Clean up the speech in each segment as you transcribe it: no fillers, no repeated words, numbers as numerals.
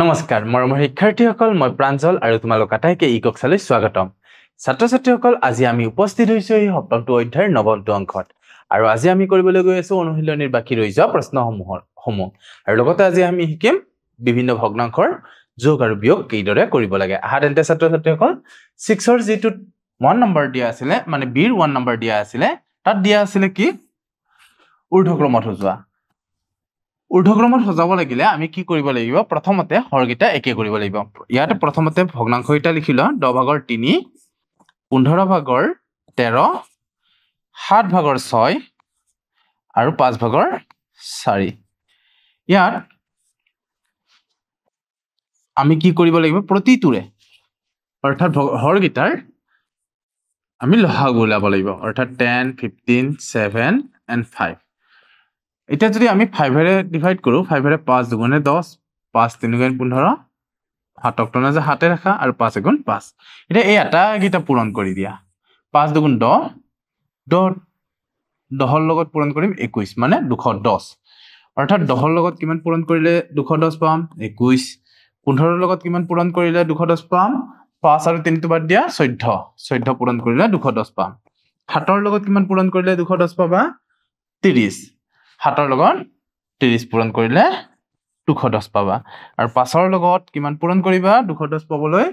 নমস্কাৰ মৰমৰ শিক্ষাৰ্থীসকল মই প্ৰাঞ্জল আৰু তোমালোক আটাইকে ই কক্ষালৈ স্বাগতম ছাত্ৰ-ছাত্ৰীসকল আজি আমি উপস্থিত হৈছো এই সপ্তমটো অধ্যায়ৰ নৱমটো অংকত আৰু আজি আমি কৰিবলৈ গৈ আছো অনুশীলনীৰ বাকি ৰৈ যোৱা প্ৰশ্নসমূহ আৰু লগতে আজি আমি শিকিম বিভিন্ন ভগ্নাংশৰ যোগ আৰু বিয়োগ কিদৰে কৰিব লাগে আহা তেন্তে ছাত্ৰ-ছাত্ৰীসকল 6 ৰ যেটো 1 নম্বৰ দিয়া আছিল মানে বিৰ 1 নম্বৰ দিয়া আছিল তাত দিয়া আছিল কি ঊৰ্ধ্বক্ৰমত সজোৱা ঊৰ্ধ্বক্ৰমত সজাব লাগিলে আমি কি কৰিব লাগিব প্ৰথমতে হৰগিটা একে কৰিব লাগিব ইয়াতে প্ৰথমতে ভগ্নাংশগিটা লিখিলো 10 ভাগৰ 3 15 ভাগৰ 13 7 ভাগৰ 6 আৰু 5 ভাগৰ 4 ইয়াত আমি কি কৰিব লাগিব প্ৰতিটোৰে অৰ্থাৎ হৰগিটাৰ আমি লসাগু উলাব লাগিব অৰ্থাৎ 10 15 7 and 5 এটা যদি আমি 5 এৰে ডিভাইড কৰো 5 এৰে 5 দুগুণে 10 5 3 গুণ 15 হাতক টনা যে হাতে ৰাখা আৰু 5 গুণ 5 এটা এই আটা গিটা পূৰণ কৰি দিয়া 5 দুগুণ 10 10 ৰ লগত পূৰণ কৰিম 21 মানে 210 অৰ্থাৎ 10 ৰ লগত কিমান পূৰণ কৰিলে 210 পাম 21 15 ৰ লগত কিমান পূৰণ কৰিলে 210 পাম 5 আৰু 3 টো বাদ দিয়া 14 পূৰণ কৰিলে 210 পাম 7 ৰ লগত কিমান পূৰণ কৰিলে 210 পাবা 30 7 ৰ লগত 30 পূৰণ কৰিলে 210 পাবা আৰু 5 ৰ লগত কিমান পূৰণ কৰিবা 210 পাবলৈ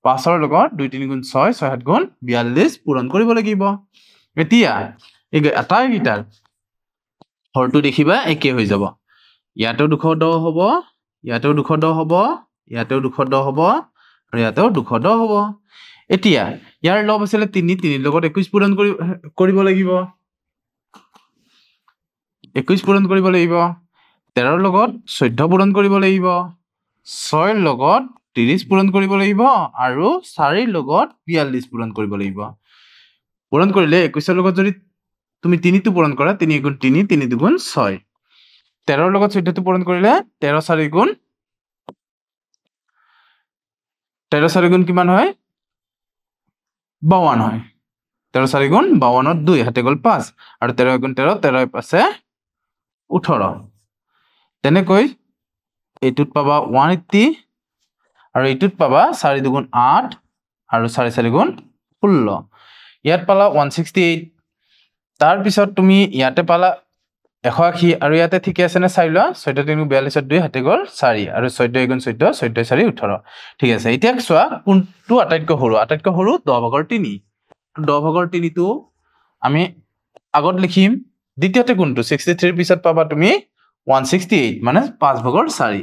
5 ৰ লগত 2 3 গুণ 6 6 7 গুণ 42 পূৰণ কৰিব লাগিব এতিয়া এই আটাই গিটাৰ হৰটো দেখিবা একে হৈ যাব ইয়াতেও 210 হ'ব ইয়াতেও 210 হ'ব ইয়াতেও 210 হ'ব আৰু ইয়াতেও 210 হ'ব এতিয়া ইয়াৰ লব আছিল 3 3 লগত 21 পূৰণ কৰিব লাগিব 21 পূৰণ কৰিব লাগিব 13 ৰ লগত 14 পূৰণ কৰিব লাগিব 6 ৰ লগত 30 পূৰণ কৰিব লাগিব আৰু 4 ৰ লগত 42 পূৰণ কৰিব লাগিব পূৰণ কৰিলে 21 ৰ লগত যদি তুমি 3 টো পূৰণ কৰা 3 গুণ 3 3 দুগুণ 6 13 ৰ লগত 14 টো পূৰণ কৰিলে 13 4 গুণ 13 4 গুণ কিমান হয় 52 হয় 13 4 গুণ 52 ত 2 হাতে গল 5 আৰু 13 গুণ 13 13 আছে 18 তেনেকৈ এইটোত পাবা 180 আৰু এইটোত পাবা 4 দুগুণ 8 আৰু 4 4 গুণ 16 ইয়াত পালা 168 তাৰ পিছত তুমি ইয়াতে পালা 180 আৰু ইয়াতে ঠিক আছে না চাই লোৱা 14 3 42 2 হাতে গল 4 আৰু 14 গুণ 14 14 4 18 ঠিক আছে এতিয়া চোৱা কোনটো আটাইতকৈ সৰু 10 ভাগৰ 3 10 ভাগৰ 3 টো আমি আগত লিখিম দ্বিতীয়তে কোনটো 63 পিছত পাবা তুমি 168 মানে 5 ভাগৰ 4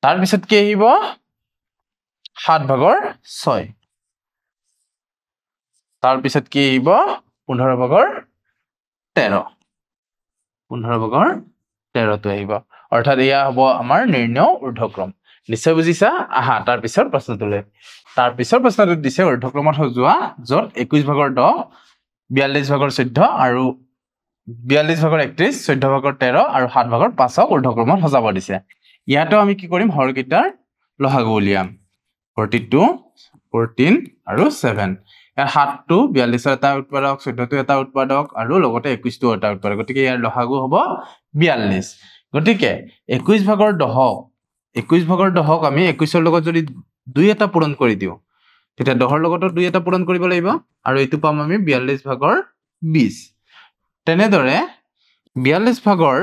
তাৰ পিছত কি আহিব 7 ভাগৰ 6 তাৰ পিছত কি আহিব 15 ভাগৰ 13 15 ভাগৰ 13 টো আহিব অৰ্থাৎ এয়া হ'ব আমাৰ নিৰ্ণয় ঊৰ্ধ্বক্ৰম নিশ্চয় বুজিছা আহা তাৰ পিছৰ প্ৰশ্নটোলৈ তাৰ পিছৰ প্ৰশ্নটো দিছে ঊৰ্ধ্বক্ৰমত সজোৱা যত 21 ভাগৰ 10 42 ভাগৰ 14 আৰু 42 ভাগৰ 31 14 ভাগৰ 13 আৰু 7 ভাগৰ 5ক ঊৰ্ধ্বক্ৰমত সজাব দিছে ইয়াতো আমি কি কৰিম হৰগিটাৰ লসাগু উলিয়াম 42 14 আৰু 7 ইয়াৰ 7 টো 42 ৰ এটা উৎপাদক 14 টো এটা উৎপাদক আৰু লগতে 21 টো এটা উৎপাদক গতিকে ইয়াৰ লসাগু হ'ব 42 গতিকে 21 ভাগৰ 10ক আমি 21 ৰ লগত যদি 2 এটা পূৰণ কৰি দিও তেতিয়া 10 ৰ লগতো 2 এটা পূৰণ কৰিব লাগিব আৰু এইটো পাম আমি 42 ভাগৰ 20 তেনেদৰে 42 ভাগৰ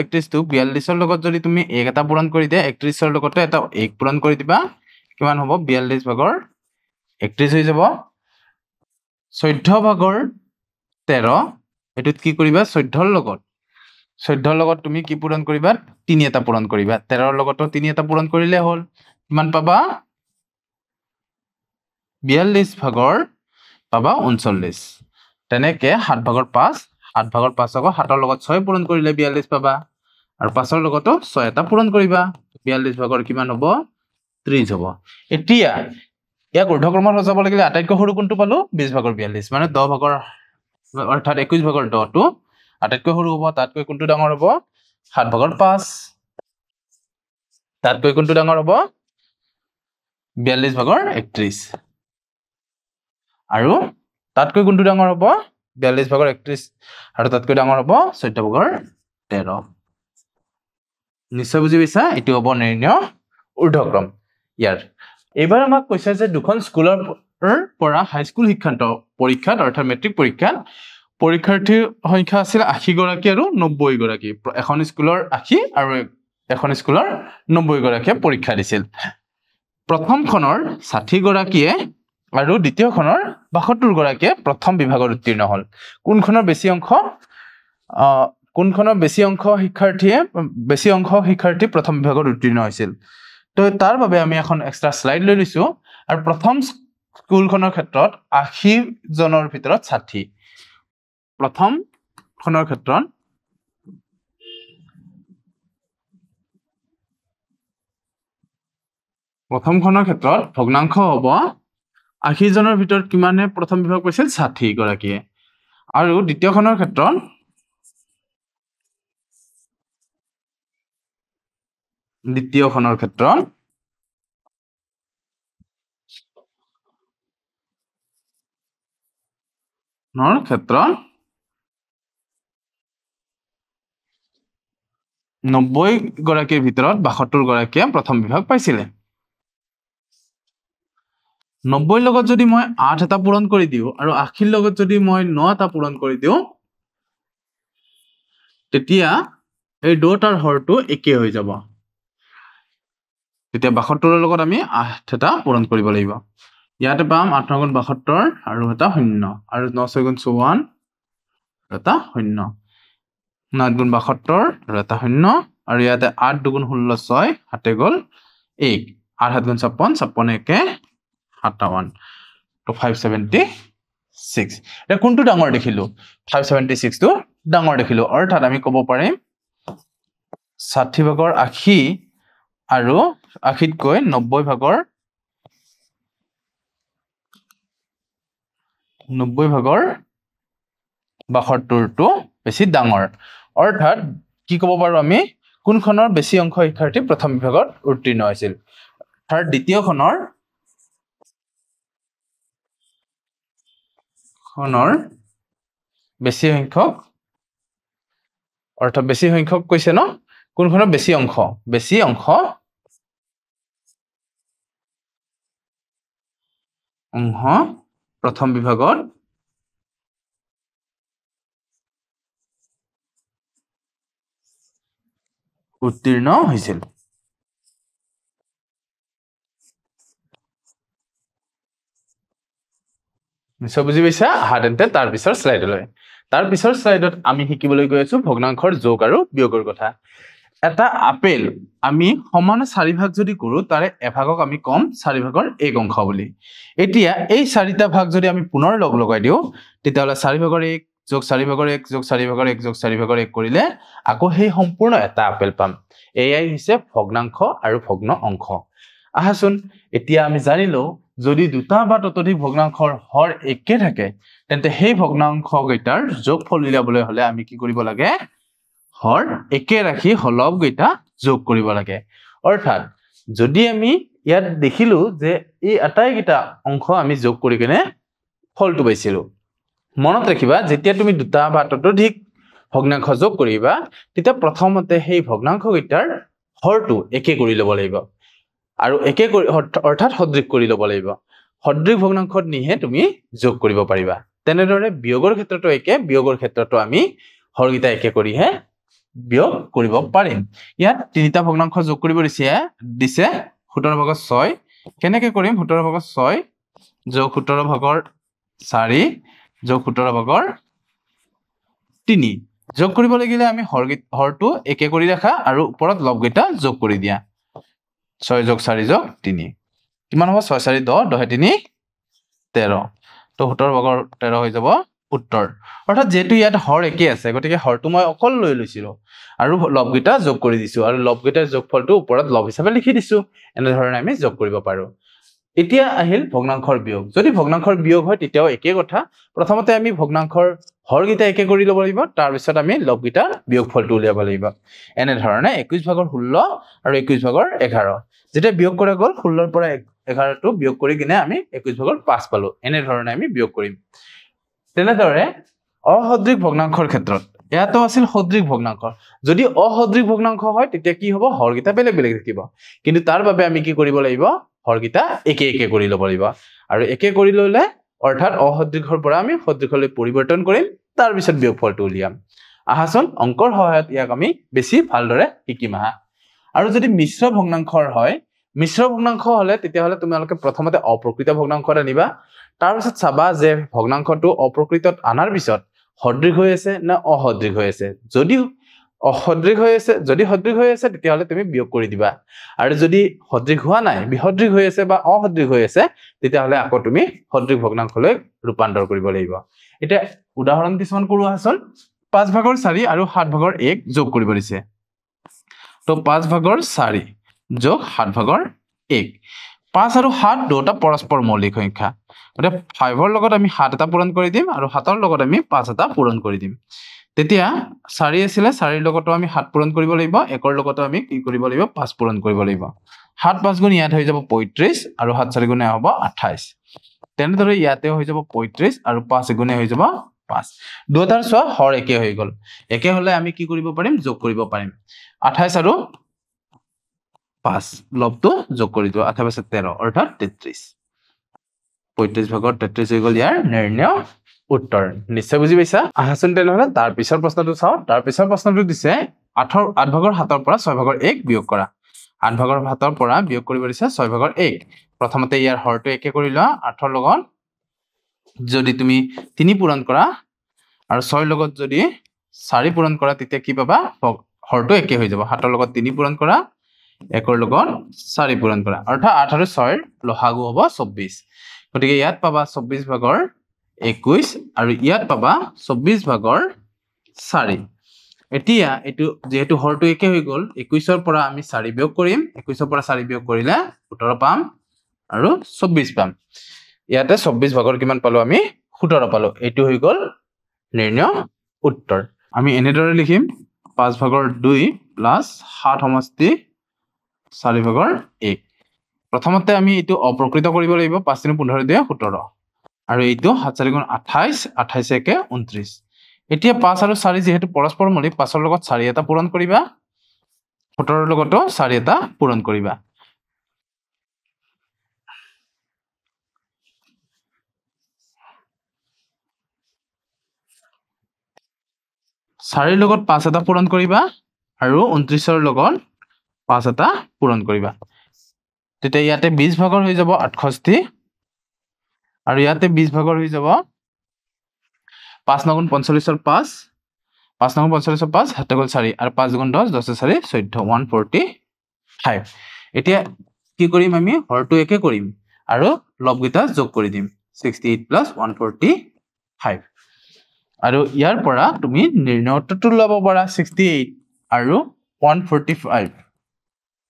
31 টো 42 ৰ লগত যদি তুমি 1 এটা পূৰণ কৰি দিয়া 31 ৰ লগতে এটা 1 পূৰণ কৰি দিবা কিমান হ'ব 42 ভাগৰ 31 হৈ যাব 14 ভাগৰ 13 এটোত কি কৰিবা 14 ৰ লগত তুমি কি পূৰণ কৰিবা 3 এটা পূৰণ কৰিবা 13 ৰ লগতো 3 এটা পূৰণ কৰিলে হ'ল কিমান পাবা 42 ভাগৰ পাবা 39 তেনেকে 7 ভাগৰ 5 7 ভাগৰ 5 ক 7 ৰ লগত 6 পূৰণ কৰিলে 42 পাবা আৰু 5 ৰ লগতো 6 এটা পূৰণ কৰিবা 42 ভাগৰ কিমান হ'ব 30 হ'ব এতিয়া ইয়াক ঊৰ্ধ্বক্ৰমত সজাব লাগিলে আটাইতকৈ সৰু কোনটো পালো 20 ভাগৰ 42 মানে 10 ভাগৰ অৰ্থাৎ 21 ভাগৰ 10 টো আটাইতকৈ সৰু হ'ব তাতকৈ কোনটো ডাঙৰ হ'ব 7 ভাগৰ 5 তাতকৈ কোনটো ডাঙৰ হ'ব 42 ভাগৰ 31 আৰু তাতকৈ কোনটো ডাঙৰ হ'ব 42 ভাগৰ 31 আৰু তাতকৈ ডাঙৰ হ'ব 14 ভাগৰ 13 নিশ্চয় বুজি পাইছা এটো হ'ব নিৰ্ণয় ঊৰ্ধ্বক্ৰম ইয়াৰ এবাৰ আমাক কৈছে যে দুখন স্কুলৰ পৰা হাই স্কুল শিক্ষান্ত পৰীক্ষাত অৰ্থাৎ মেট্ৰিক পৰীক্ষাত পৰীক্ষাৰ্থীৰ সংখ্যা আছিল 80 গৰাকী আৰু 90 গৰাকী এখন স্কুলৰ 80 আৰু এখন স্কুলৰ 90 গৰাকীয়ে পৰীক্ষা দিছিল প্ৰথমখনৰ 60 গৰাকীয়ে আৰু দ্বিতীয়খনৰ 72 গৰাকীয়ে প্ৰথম বিভাগত উত্তীৰ্ণ হ'ল কোনখনৰ বেছি অংশ শিক্ষাৰ্থী প্ৰথম বিভাগত উত্তীৰ্ণ হৈছিল তো তাৰ বাবে আমি এখন এক্সট্ৰা স্লাইড লৈ লৈছো আৰু প্ৰথম স্কুলখনৰ ক্ষেত্ৰত 80 জনৰ ভিতৰত 60 প্ৰথমখনৰ ক্ষেত্ৰত ভগ্নাংশ হ'ব 80 জনৰ ভিতৰত কিমানে প্ৰথম বিভাগ পাইছিল 60 গৰাকীয়ে আৰু দ্বিতীয়খনৰ ক্ষেত্ৰত নৰ ক্ষেত্ৰত 90 গৰাকীৰ ভিতৰত 72 গৰাকীয়ে প্ৰথম বিভাগ পাইছিলে 90 লগত যদি মই 8 এটা পূৰণ কৰি দিও আৰু 80 লগত যদি মই 9 এটা পূৰণ কৰি দিও তেতিয়া এই দুটাৰ হৰটো একে হৈ যাব তেতিয়া 72 লগত আমি 8 এটা পূৰণ কৰিব লাগিব ইয়াতে পাম 8 গুণ 72 আৰু এটা শূন্য আৰু 9 গুণ 54 এটা শূন্য 9 গুণ 72 আৰু এটা শূন্য আৰু ইয়াতে 8 দুগুণ 16 6 হাতে গল 1 8 7 গুণ 56 56 একে 57 তো 576 এটা কোনটো ডাঙৰ দেখিলো 576 টো ডাঙৰ দেখিলো অৰ্থাৎ আমি ক'ব পাৰিম 60 ভাগৰ 80 আৰু 80 কৈ 90 ভাগৰ 72 টো বেছি ডাঙৰ অৰ্থাৎ কি ক'ব পাৰো আমি কোনখনৰ বেছি অংশ শিক্ষাৰ্থী প্ৰথম বিভাগত উত্তীৰ্ণ হৈছিল তাৰ দ্বিতীয়খনৰ বেছি সংখ্যক অৰ্থাৎ বেছি সংখ্যক কৈছে ন কোনখনৰ বেছি অংশ প্ৰথম বিভাগত উত্তীৰ্ণ হৈছিল নিশ্চয় বুজি পাইছা হাতেন্তে তাৰ পিছৰ স্লাইডত আমি শিকিবলৈ গৈ আছো ভগ্নাংশৰ যোগ আৰু বিয়োগৰ কথা এটা আপেল আমি সমান 4 ভাগ যদি কৰো তাৰে এভাগক আমি কম 4 ভাগৰ 1 অংশ বুলি এতিয়া এই 4টা ভাগ যদি আমি পুনৰ লগ লগাই দিও তেতিয়াহলে 4 ভাগৰ 1 যোগ 4 ভাগৰ 1 যোগ 4 ভাগৰ 1 যোগ 4 ভাগৰ 1 কৰিলে আকৌ সেই সম্পূৰ্ণ এটা আপেল পাম এয়াই হৈছে ভগ্নাংশ আৰু ভগ্ন অংশ আহাচোন এতিয়া আমি জানিলো যদি দুটা বা ততোধিক ভগ্নাংশৰ হৰ একে থাকে তেন্তে সেই ভগ্নাংশ কেইটাৰ যোগফল উলিয়াবলৈ হলে আমি কি কৰিব লাগে হৰ একে ৰাখি হলব কেইটা যোগ কৰিব লাগে অৰ্থাৎ যদি আমি ইয়াত দেখিলো যে এই আটাই কেইটা অংশ আমি যোগ কৰি কিনে ফলটো পাইছিলো মনত ৰাখিবা যেতিয়া তুমি দুটা বা ততোধিক ভগ্নাংশ যোগ কৰিবা তেতিয়া প্ৰথমতে সেই ভগ্নাংশ কেইটাৰ হৰটো একে কৰি ল'ব লাগিব আৰু একে অৰ্থাৎ সদৃশ কৰি ল'ব লাগিব সদৃশ ভগ্নাংশত নিহে তুমি যোগ কৰিব পাৰিবা তেনেদৰে বিয়োগৰ ক্ষেত্ৰতো একে বিয়োগৰ ক্ষেত্ৰতো আমি হৰগিটা একে কৰিহে বিয়োগ কৰিব পাৰিম ইয়াত তিনিটা ভগ্নাংশ যোগ কৰিব দিছে 17 ভাগৰ 6 কেনেকৈ কৰিম 17 ভাগৰ 6 যোগ 17 ভাগৰ 4 যোগ 17 ভাগৰ 3 যোগ কৰিব লাগিলে আমি হৰটো একে কৰি ৰাখা আৰু ওপৰত লবগিটা যোগ কৰি দিয়া 6 যোগ 4 যোগ 3 কিমান হ'ব 6 4 10 10 3 13 তো 17 ভাগৰ 13 হৈ যাব উত্তৰ অৰ্থাৎ যেহেতু ইয়াত হৰ একে আছে গতিকে হৰটো মই অকল লৈ লৈছিলো আৰু লবগিটা যোগ কৰি দিছো আৰু লবগিটাৰ যোগফলটো ওপৰত লব হিচাপে লিখি দিছো এনে ধৰণে আমি যোগ কৰিব পাৰো এতিয়া আহিল ভগ্নাংশৰ বিয়োগ যদি ভগ্নাংশৰ বিয়োগ হয় তেতিয়াও একে কথা প্ৰথমতে আমি ভগ্নাংশৰ হৰগিটা একে কৰি ল'ব লাগিব তাৰ পিছত আমি লবগিটা বিয়োগফলটো উলিয়াব লাগিব এনে ধৰণে 21 ভাগৰ 16 আৰু 21 ভাগৰ 11 যেতিয়া বিয়োগ কৰা গ'ল 16 ৰ পৰা 11 টো বিয়োগ কৰি কিনে আমি 21 ভাগৰ 5 পালো এনে ধৰণে আমি বিয়োগ কৰিম তেনেদৰে অসদৃশ ভগ্নাংশৰ ক্ষেত্ৰত ইয়াতো আছিল সদৃশ ভগ্নাংশ যদি অসদৃশ ভগ্নাংশ হয় তেতিয়া কি হ'ব হৰগিতা বেলেগ বেলেগ থাকিব কিন্তু তাৰ বাবে আমি কি কৰিব লাগিব হৰগিতা একে একে কৰি ল'ব লাগিব আৰু একে কৰি ললে অৰ্থাৎ অসদৃশৰ পৰা আমি সদৃশলৈ পৰিৱৰ্তন কৰিম তাৰ পিছত বিয়োগফলটো উলিয়াম আহাচোন অংকৰ সহায়ত ইয়াক আমি বেছি ভালদৰে শিকিম আহা আৰু যদি মিশ্ৰ ভগ্নাংশৰ হয় মিশ্ৰ ভগ্নাংশ হলে তেতিয়া হলে তোমালোকে প্ৰথমতে অপ্ৰকৃত ভগ্নাংশত আনিবা তাৰ পিছত চাবা যে ভগ্নাংশটো অপ্ৰকৃতত আনাৰ পিছত সদৃশ হৈ আছে না অসদৃশ হৈ আছে যদি অসদৃশ হৈ আছে যদি সদৃশ হৈ আছে তেতিয়া হলে তুমি বিয়োগ কৰি দিবা আৰু যদি সদৃশ হোৱা নাই বিসদৃশ হৈ আছে বা অসদৃশ হৈ আছে তেতিয়া হলে আকৌ তুমি সদৃশ ভগ্নাংশলৈ ৰূপান্তৰ কৰিব লাগিব এটা উদাহৰণ কিছুমান কৰো আচল 5/4 আৰু 7/1 যোগ কৰিব দিছে তো 5/4 যোগ 7/1 5 আৰু 7 দুটা পৰস্পৰ মৌলিক সংখ্যা মানে 5 ৰ লগত আমি 7 এটা পূৰণ কৰি দিম আৰু 7 ৰ লগত আমি 5 এটা পূৰণ কৰি দিম তেতিয়া 4 আছিল 4 ৰ লগতো আমি 7 পূৰণ কৰিব লাগিব 1 ৰ লগতো আমি কি কৰিব লাগিব 5 পূৰণ কৰিব লাগিব 7 5 গুণ ইয়াত হৈ যাব 35 আৰু 7 4 গুণে হ'ব 28 তেনেদৰে ইয়াতে হৈ যাব 35 আৰু 5 গুণে হৈ যাব 5 দুটাৰ সোৱা হৰ একে হৈ গল একে হলে আমি কি কৰিব পাৰিম যোগ কৰিব পাৰিম 28 আৰু 5 লবটো যোগ কৰি দিও 28 13 অৰ্থাৎ 33 35/33 হৈ গল ইয়াৰ নিৰ্ণয় উত্তৰ নিশ্চয় বুজি পাইছা আহাচোন তেনেহলে তাৰ পিছৰ প্ৰশ্নটো চাও তাৰ পিছৰ প্ৰশ্নটো দিছে 8/7 পৰা 6/1 বিয়োগ কৰা 8/7 পৰা বিয়োগ কৰিব দিছে 6/1 প্ৰথমতে ইয়াৰ হৰটো একে কৰি লোৱা 8 ৰ লগত যদি তুমি 3 পূৰণ কৰা আৰু 6 ৰ লগত যদি 4 পূৰণ কৰা তেতিয়া কি পাবা হৰটো একে হৈ যাব 7 ৰ লগত 3 পূৰণ কৰা 1 ৰ লগত 4 পূৰণ কৰা অৰ্থাৎ 8 আৰু 6 ৰ লসাগু হ'ব 24 গতিকে ইয়াত পাবা 24/21 আৰু ইয়াত পাবা 24/4 এতিয়া এটো যেহেতু হৰটো একে হৈ গল 21 ৰ পৰা আমি 4 বিয়োগ কৰিম 21 ৰ পৰা 4 বিয়োগ কৰিলে 17 পাম আৰু 24 পাম ইয়াতে 24 কিমান পালো আমি 17 পালো এটো হৈ গল নিৰ্ণয় উত্তৰ আমি এনেদৰে লিখিম 5/2 + 7 সমষ্টি 4/1 প্ৰথমতে আমি এটো অপ্ৰকৃত কৰিব লাগিব 5 × 15 দিয়ে 17 আৰু এইটো 7 4 গুণ 28 28 একে 29 এতিয়া 5 আৰু 4 যেহেতু পৰস্পৰ মৌলিক 5 ৰ লগত 4 এটা পূৰণ কৰিবা 17 ৰ লগতো 4 এটা পূৰণ কৰিবা 4 ৰ লগত 5 এটা পূৰণ কৰিবা আৰু 29 ৰ লগত 5 এটা পূৰণ কৰিবা তেতিয়া ইয়াতে 20 হৈ যাব 68 আৰু ইয়াতে 20 হৈ যাব 5 9 গুণ 45 ৰ 5 5 9 গুণ 45 ৰ 5 7 গুণ 4 আৰু 5 গুণ 10 10 4 14 145 এতিয়া কি কৰিম আমি হৰটো একে কৰিম আৰু লবগিতা যোগ কৰি দিম 68 + 145 আৰু ইয়াৰ পৰা তুমি নিৰ্ণয় উত্তৰটো লব পাৰা 68 আৰু 145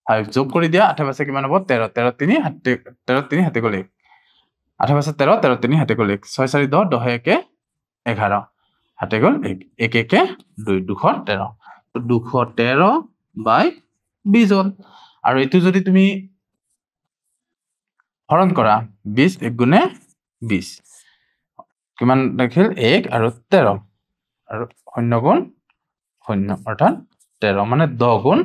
5 যোগ কৰি দিয়া 28 কিমান হ'ব 13 13 3 হাতে গ'ল 1 28 13 13 3 হাতে গ'ল 1 6 4 10 10 1 11 হাতে গ'ল 1 1 1 2 213 তো 213/20 হ'ল আৰু এটো যদি তুমি হৰণ কৰা 20 1 গুণে 20 কিমান দেখিল 1 আৰু 13 আৰু 0 গুণ 0 অৰ্থাৎ 13 মানে 10 গুণ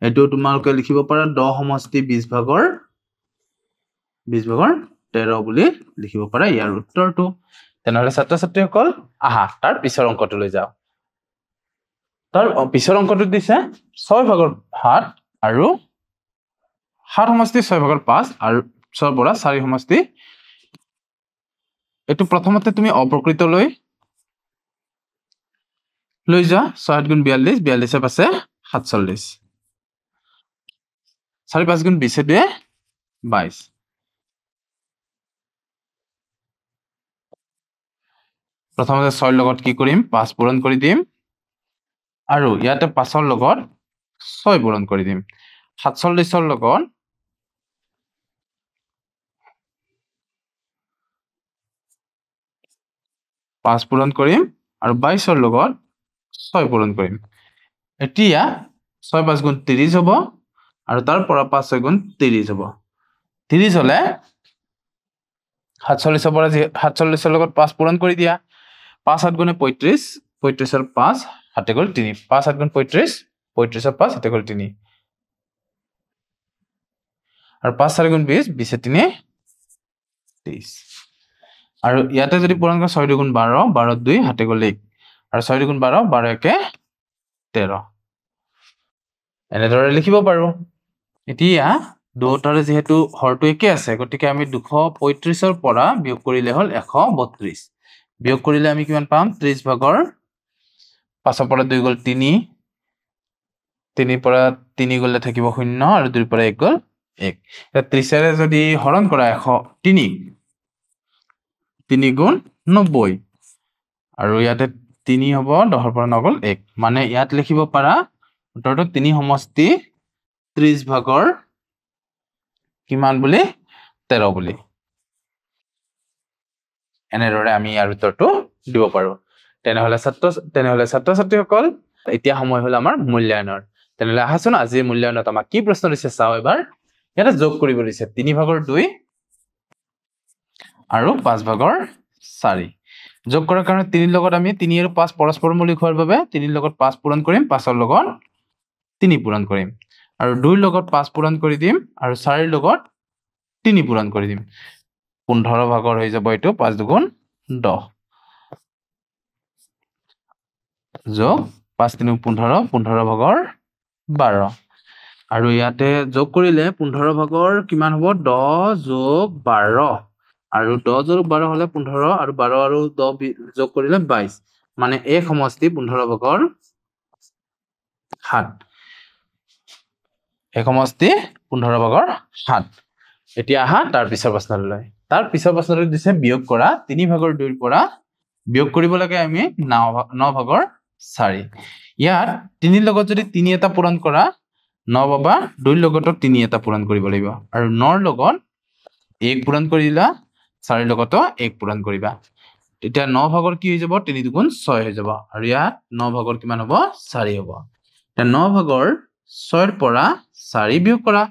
এটো তোমালোকে লিখিব পাৰা 10 সমষ্টি 20/13 বুলি লিখিব পাৰা ইয়াৰ উত্তৰটো তেনেহলে ছাত্ৰ ছাত্ৰীসকল আহা তাৰ পিছৰ অংকটো লৈ যাও তাৰ পিছৰ অংকটো দিছে 6/7 আৰু 7 সমষ্টি 6/5 আৰু 6 পৰা 4 সমষ্টি এটো প্ৰথমতে তুমি অপ্ৰকৃত লৈ যা 6 গুণ 42 42 এ পাছে 47 4 5 গুণ 20 দিয়ে 22 প্ৰথমতে 6 লগত কি কৰিম 5 পূৰণ কৰি দিম আৰু ইয়াতে 5 ৰ লগত 6 পূৰণ কৰি দিম 47 ৰ লগত 5 পূৰণ কৰিম আৰু 22 ৰ লগত 6 পূৰণ কৰিম এতিয়া 6 5 গুণ 30 হ'ব আৰু তাৰ পৰা 5 6 গুণ 30 হ'ব 30 হলে 47 ৰ পৰা 47 ৰ লগত 5 পূৰণ কৰি দিয়া 5 7 গুণে 35 35 ৰ 5 হাতে গ'ল 3 5 7 গুণ 35 35 ৰ 5 হাতে গ'ল 3 আৰু 5 4 গুণ 20 20 3 23 আৰু ইয়াতে যদি পূৰণ কৰা 6 গুণ 12 12 2 হাতে গ'ল 1 আৰু 6 গুণ 12 12 1 13 এনেদৰে লিখিব পাৰো এতিয়া দুটাৰে যেহেতু হৰটো একে আছে গতিকে আমি 235 ৰ পৰা বিয়োগ কৰিলে হল 132 বিয়োগ কৰিলে আমি কিমান পাম 30 ভাগৰ 5 ৰ পৰা 2 গ'ল 3 3 পৰা 3 গ'লে থাকিব 0 আৰু 2 পৰা 1 গ'ল 1 এটা 30 ৰে যদি হৰণ কৰা 103 3 গুণ 90 আৰু ইয়াতে 3 হ'ব 10 ৰ পৰা 9 গ'ল 1 মানে ইয়াত লিখিব পাৰা উত্তৰটো 3 সমষ্টি 30 ভাগৰ কিমান বুলি 13 বুলি এনেদৰে আমি ইয়াৰ উত্তৰটো দিব পাৰো তেনেহলে ছাত্ৰ ছাত্ৰীসকল এতিয়া সময় হল আমাৰ মূল্যায়নৰ তেনেহলে আহাচোন আজি মূল্যায়নত আমাক কি প্ৰশ্ন দিছে চাও এবাৰ এটা যোগ কৰিব দিছে 3 ভাগৰ 2 আৰু 5 ভাগৰ 4 যোগ কৰাৰ কাৰণে 3 লগত আমি 3 আৰু 5 পৰস্পৰমূলক হোৱাৰ বাবে 3 লগত 5 পূৰণ কৰিম 5 ৰ লগত 3 পূৰণ কৰিম আৰু 2 লগত 5 পূৰণ কৰি দিম আৰু 4 লগত 3 পূৰণ কৰি দিম 15 ভাগৰ হৈ যাব এটো 5 দুগুণ 10 যোগ 5 3 15 15 ভাগৰ 12 আৰু ইয়াতে যোগ কৰিলে 15 ভাগৰ কিমান হ'ব 10 যোগ 12 আৰু 10 যোগ 12 হলে 15 আৰু 12 আৰু 10 যোগ কৰিলে 22 মানে এক সমষ্টি 15 ভাগৰ 7 এক সমষ্টি 15 ভাগৰ 7 এতিয়া আহা তাৰ পিছৰ প্ৰশ্নলৈ তাৰ পিছৰ প্ৰশ্নটো দিছে বিয়োগ কৰা 3 ভাগৰ 2 ৰ পৰা বিয়োগ কৰিব লাগে আমি 9 ভাগৰ 4 ইয়াত 3 লগত যদি 3 এটা পূৰণ কৰা 9 পাবা 2 লগত 3 এটা পূৰণ কৰিব লাগিব আৰু 9 ৰ লগত 1 পূৰণ কৰি দিলা 4 লগত 1 পূৰণ কৰিবা এতিয়া 9 ভাগৰ কি হৈ যাব 3 দুগুণ 6 হৈ যাব আৰু ইয়াত 9 ভাগৰ কিমান হ'ব 4 হ'ব এতিয়া 9 ভাগৰ 6 ৰ পৰা 4 বিয়োগ কৰা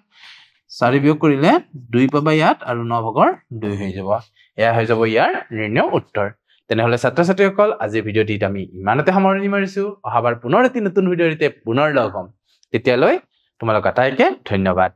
4 বিয়োগ কৰিলে 2 পাবা ইয়াত আৰু 9 ভাগৰ 2 হৈ যাব এয়া হৈ যাব ইয়াৰ নিৰ্ণয় উত্তৰ তেনেহলে ছাত্ৰ ছাত্ৰীসকল আজি ভিডিঅ'টিত আমি ইমানতে সামৰণি মাৰিছো অহাবাৰ পুনৰ এটি নতুন ভিডিঅ'তে পুনৰ লগ হ'ম তেতিয়ালৈ তোমালোক আটাইকে ধন্যবাদ